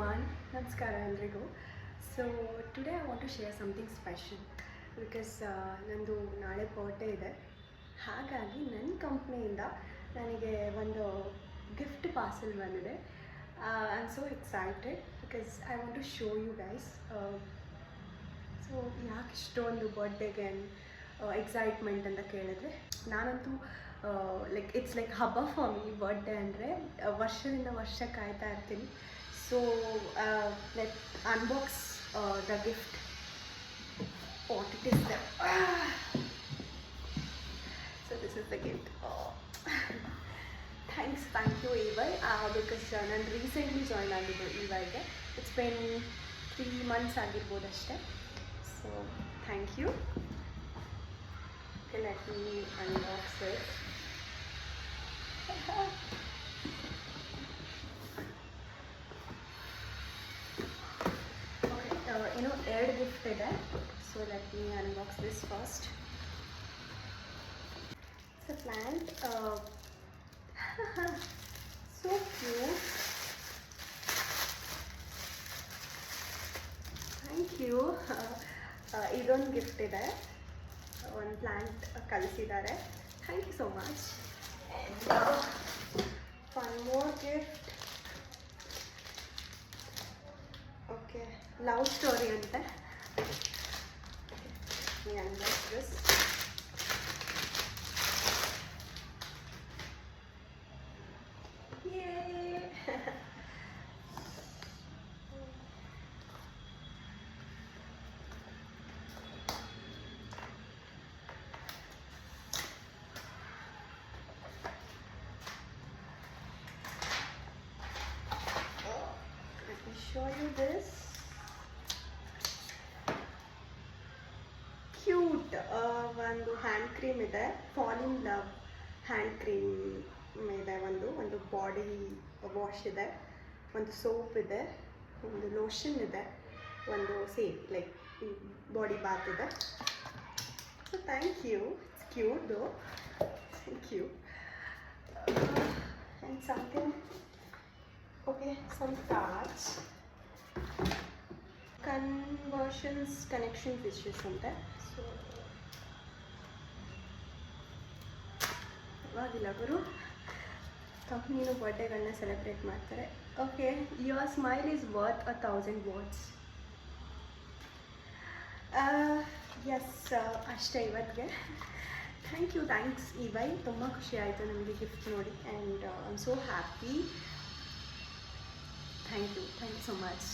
everyone, ನಮಸ್ಕಾರ ಎಲ್ರಿಗೂ. So today I want to share something special because ನಂದು ನಾಳೆ ಬರ್ಡೇ ಇದೆ. ಹಾಗಾಗಿ ನನ್ನ ಕಂಪ್ನಿಯಿಂದ ನನಗೆ ಒಂದು ಗಿಫ್ಟ್ ಪಾರ್ಸಲ್ ಬಂದಿದೆ. I am so excited because I want to show you guys. So ಯಾಕೆ ಇಷ್ಟೊಂದು ಬರ್ಡೇಗೆ ಎಕ್ಸೈಟ್ಮೆಂಟ್ ಅಂತ ಕೇಳಿದ್ರೆ, ನಾನಂತೂ ಲೈಕ್ ಇಟ್ಸ್ ಲೈಕ್ ಹಬ್ಬ ಫಾರ್ ಮೀ. ಬರ್ಡೇ ಅಂದರೆ ವರ್ಷದಿಂದ ವರ್ಷ ಕಾಯ್ತಾ ಇರ್ತೀನಿ. So let unbox the gift. What it is that? So this is the gift. Thank you EY, because ನಾನು ರೀಸೆಂಟ್ಲಿ ಜಾಯ್ನ್ ಆಗಿದ್ದು EYಗೆ. ಇಟ್ಸ್ ಬಿನ್ 3 months ಆಗಿರ್ಬೋದು ಅಷ್ಟೇ. So thank you. Let me unbox it. Okay, ಎರಡು ಗಿಫ್ಟ್ ಇದೆ. So let me unbox this first. It's a plant. So cute. Thank you. ಇದೊಂದು gift ಇದೆ. ಒಂದು ಪ್ಲ್ಯಾಂಟ್ ಕಳಿಸಿದ್ದಾರೆ. Thank you so much. One more gift. Okay, love story ಅಂತೆ. This show you this. Cute. ಒಂದು hand cream ಇದೆ. Fall in love hand cream ಇದೆ. ಒಂದು body wash ಇದೆ, ಒಂದು ಸೋಪ್ ಇದೆ, ಒಂದು ಲೋಷನ್ ಇದೆ, ಒಂದು ಸೇಮ್ ಲೈಕ್ ಬಾಡಿ ಬಾತ್ ಇದೆ. So thank you. It's cute though. Thank you. And something. Okay, some cards. Connection wishes ಅಂತ. ಸೊ ಇವಾಗಿಲ್ಲ ಗುರು, ಕಂಪ್ನಿನೂ ಬರ್ಡೇಗಳನ್ನ ಸೆಲೆಬ್ರೇಟ್ ಮಾಡ್ತಾರೆ. Okay, your smile is worth 1,000 words. Yes, ಅಷ್ಟೇ ಇವತ್ತಿಗೆ. Thanks EY. ತುಂಬ ಖುಷಿ ಆಯಿತು ನಮಗೆ ಗಿಫ್ಟ್ ನೋಡಿ, and I am so happy. Thank you so much.